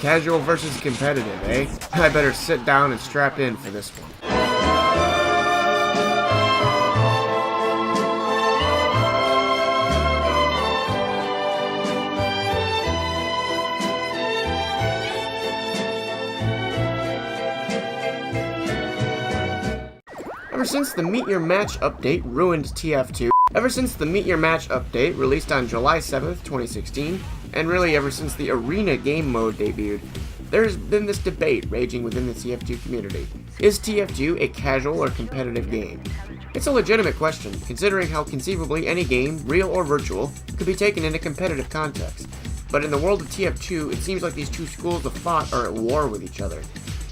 Casual versus competitive, eh? I better sit down and strap in for this one. Ever since the Meet Your Match update ruined TF2, ever since the Meet Your Match update released on July 7th, 2016, and really ever since the Arena game mode debuted, there's been this debate raging within the TF2 community. Is TF2 a casual or competitive game? It's a legitimate question, considering how conceivably any game, real or virtual, could be taken in a competitive context. But in the world of TF2, it seems like these two schools of thought are at war with each other.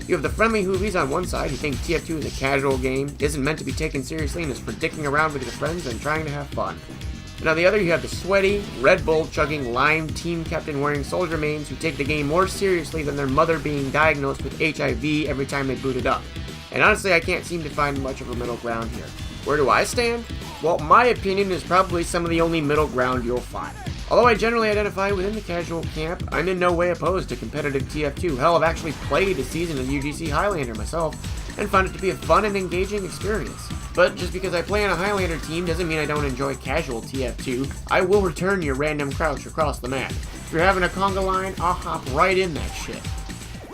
You have the friendly hoovies on one side who think TF2 is a casual game, isn't meant to be taken seriously, and is for dicking around with your friends and trying to have fun. And on the other, you have the sweaty, Red Bull chugging, lime team captain wearing soldier mains who take the game more seriously than their mother being diagnosed with HIV every time they boot it up. And honestly, I can't seem to find much of a middle ground here. Where do I stand? Well, my opinion is probably some of the only middle ground you'll find. Although I generally identify within the casual camp, I'm in no way opposed to competitive TF2. Hell, I've actually played a season of UGC Highlander myself, and found it to be a fun and engaging experience. But just because I play on a Highlander team doesn't mean I don't enjoy casual TF2. I will return your random crouch across the map. If you're having a conga line, I'll hop right in that shit.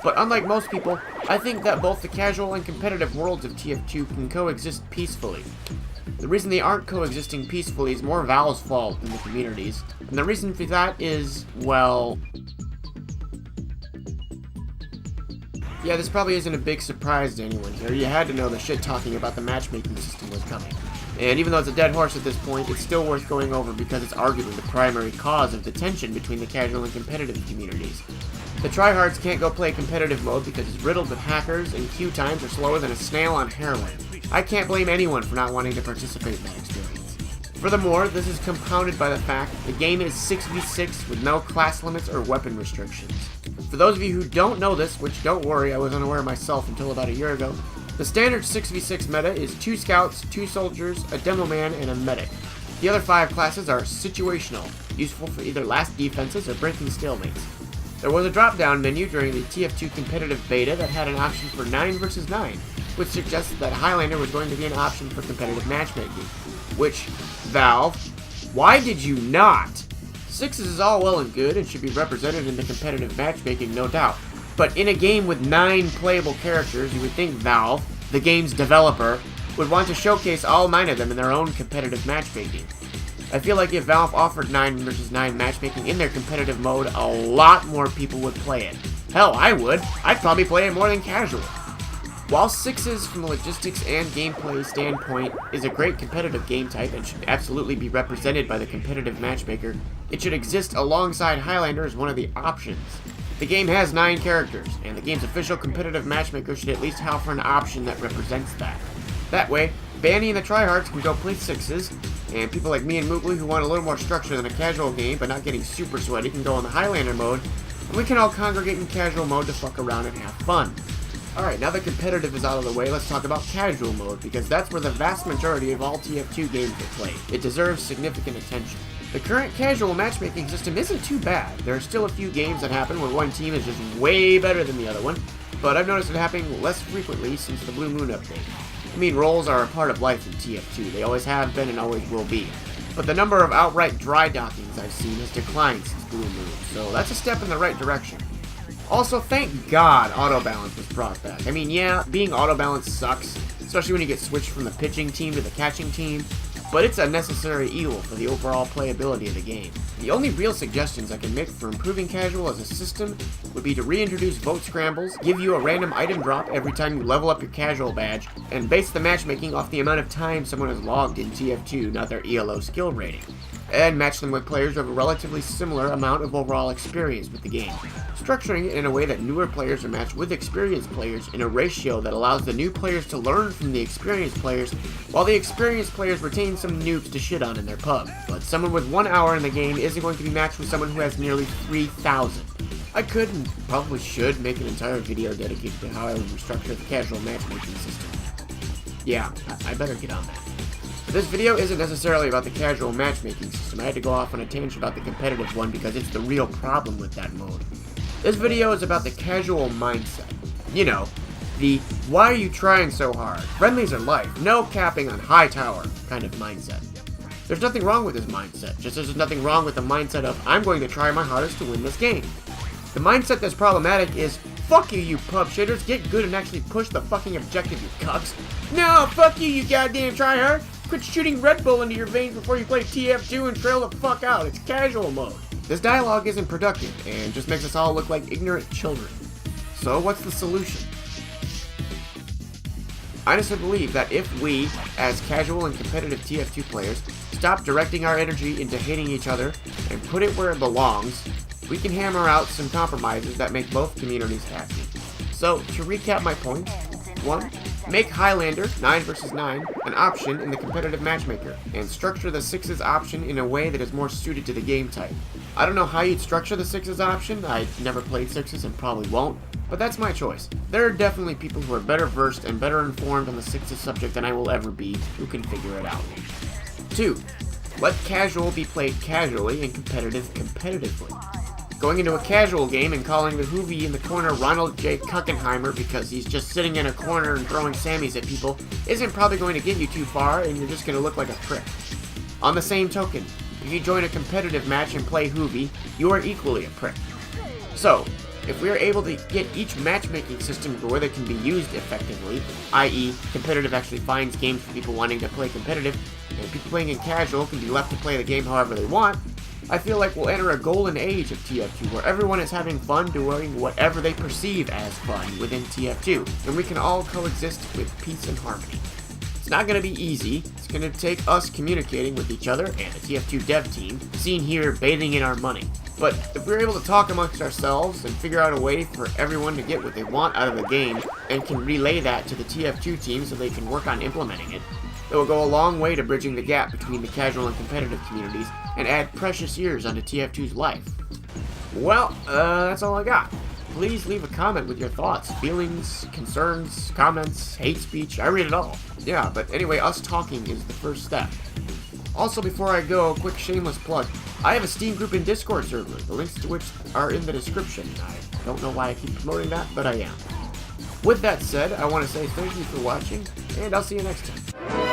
But unlike most people, I think that both the casual and competitive worlds of TF2 can coexist peacefully. The reason they aren't coexisting peacefully is more Valve's fault than the community's, and the reason for that is, well... yeah, this probably isn't a big surprise to anyone here. You had to know the shit talking about the matchmaking system was coming. And even though it's a dead horse at this point, it's still worth going over because it's arguably the primary cause of the tension between the casual and competitive communities. The tryhards can't go play competitive mode because it's riddled with hackers and queue times are slower than a snail on heroin. I can't blame anyone for not wanting to participate in that experience. Furthermore, this is compounded by the fact the game is 6v6 with no class limits or weapon restrictions. For those of you who don't know this, which don't worry, I was unaware myself until about a year ago, the standard 6v6 meta is 2 scouts, 2 soldiers, a demo man, and a medic. The other 5 classes are situational, useful for either last defenses or breaking stalemates. There was a drop-down menu during the TF2 competitive beta that had an option for 9 vs 9, which suggested that Highlander was going to be an option for competitive matchmaking. Which, Valve, why did you not? 6s is all well and good and should be represented in the competitive matchmaking, no doubt. But in a game with 9 playable characters, you would think Valve, the game's developer, would want to showcase all 9 of them in their own competitive matchmaking. I feel like if Valve offered 9 vs 9 matchmaking in their competitive mode, a lot more people would play it. Hell, I would. I'd probably play it more than casual. While 6s from a logistics and gameplay standpoint is a great competitive game type and should absolutely be represented by the competitive matchmaker, it should exist alongside Highlander as one of the options. The game has 9 characters, and the game's official competitive matchmaker should at least offer an option that represents that. That way, Banny and the tryhards can go play 6s, and people like me and Moogly who want a little more structure than a casual game but not getting super sweaty can go on the Highlander mode, and we can all congregate in casual mode to fuck around and have fun. Alright, now that competitive is out of the way, let's talk about casual mode, because that's where the vast majority of all TF2 games are played. It deserves significant attention. The current casual matchmaking system isn't too bad. There are still a few games that happen where one team is just way better than the other one, but I've noticed it happening less frequently since the Blue Moon update. I mean, roles are a part of life in TF2. They always have been and always will be. But the number of outright dry dockings I've seen has declined since Blue Moon, so that's a step in the right direction. Also, thank God auto balance was brought back. I mean, yeah, being auto balance sucks, especially when you get switched from the pitching team to the catching team, but it's a necessary evil for the overall playability of the game. The only real suggestions I can make for improving casual as a system would be to reintroduce vote scrambles, give you a random item drop every time you level up your casual badge, and base the matchmaking off the amount of time someone has logged in TF2, not their ELO skill rating. And match them with players who have a relatively similar amount of overall experience with the game, structuring it in a way that newer players are matched with experienced players in a ratio that allows the new players to learn from the experienced players, while the experienced players retain some noobs to shit on in their pub. But someone with 1 hour in the game isn't going to be matched with someone who has nearly 3,000. I could and probably should make an entire video dedicated to how I would restructure the casual matchmaking system. Yeah, I better get on that. But this video isn't necessarily about the casual matchmaking system. I had to go off on a tangent about the competitive one because it's the real problem with that mode. This video is about the casual mindset. You know, the why are you trying so hard? Friendlies are life, no capping on high tower kind of mindset. There's nothing wrong with this mindset, just as there's nothing wrong with the mindset of I'm going to try my hardest to win this game. The mindset that's problematic is fuck you, you pub shitters, get good and actually push the fucking objective, you cucks. No, fuck you, you goddamn tryhard. Quit shooting Red Bull into your veins before you play TF2 and trail the fuck out. It's casual mode. This dialogue isn't productive and just makes us all look like ignorant children. So what's the solution? I honestly believe that if we, as casual and competitive TF2 players, stop directing our energy into hating each other and put it where it belongs, we can hammer out some compromises that make both communities happy. So, to recap my points, 1. Make Highlander, 9 vs 9, an option in the competitive matchmaker, and structure the 6's option in a way that is more suited to the game type. I don't know how you'd structure the 6's option, I've never played 6's and probably won't, but that's my choice. There are definitely people who are better versed and better informed on the 6's subject than I will ever be, who can figure it out. 2. Let casual be played casually and competitive competitively. Going into a casual game and calling the Hoovie in the corner Ronald J. Kuckenheimer because he's just sitting in a corner and throwing Sammys at people isn't probably going to get you too far and you're just going to look like a prick. On the same token, if you join a competitive match and play Hoovie, you are equally a prick. So, if we are able to get each matchmaking system to where they can be used effectively, i.e. competitive actually finds games for people wanting to play competitive, and people playing in casual can be left to play the game however they want, I feel like we'll enter a golden age of TF2 where everyone is having fun doing whatever they perceive as fun within TF2, and we can all coexist with peace and harmony. It's not going to be easy, it's going to take us communicating with each other and the TF2 dev team, seen here bathing in our money. But if we're able to talk amongst ourselves and figure out a way for everyone to get what they want out of the game, and can relay that to the TF2 team so they can work on implementing it, it will go a long way to bridging the gap between the casual and competitive communities and add precious years onto TF2's life. Well, that's all I got. Please leave a comment with your thoughts, feelings, concerns, comments, hate speech. I read it all. Yeah, but anyway, us talking is the first step. Also, before I go, a quick shameless plug. I have a Steam group and Discord server, the links to which are in the description. I don't know why I keep promoting that, but I am. With that said, I want to say thank you for watching, and I'll see you next time.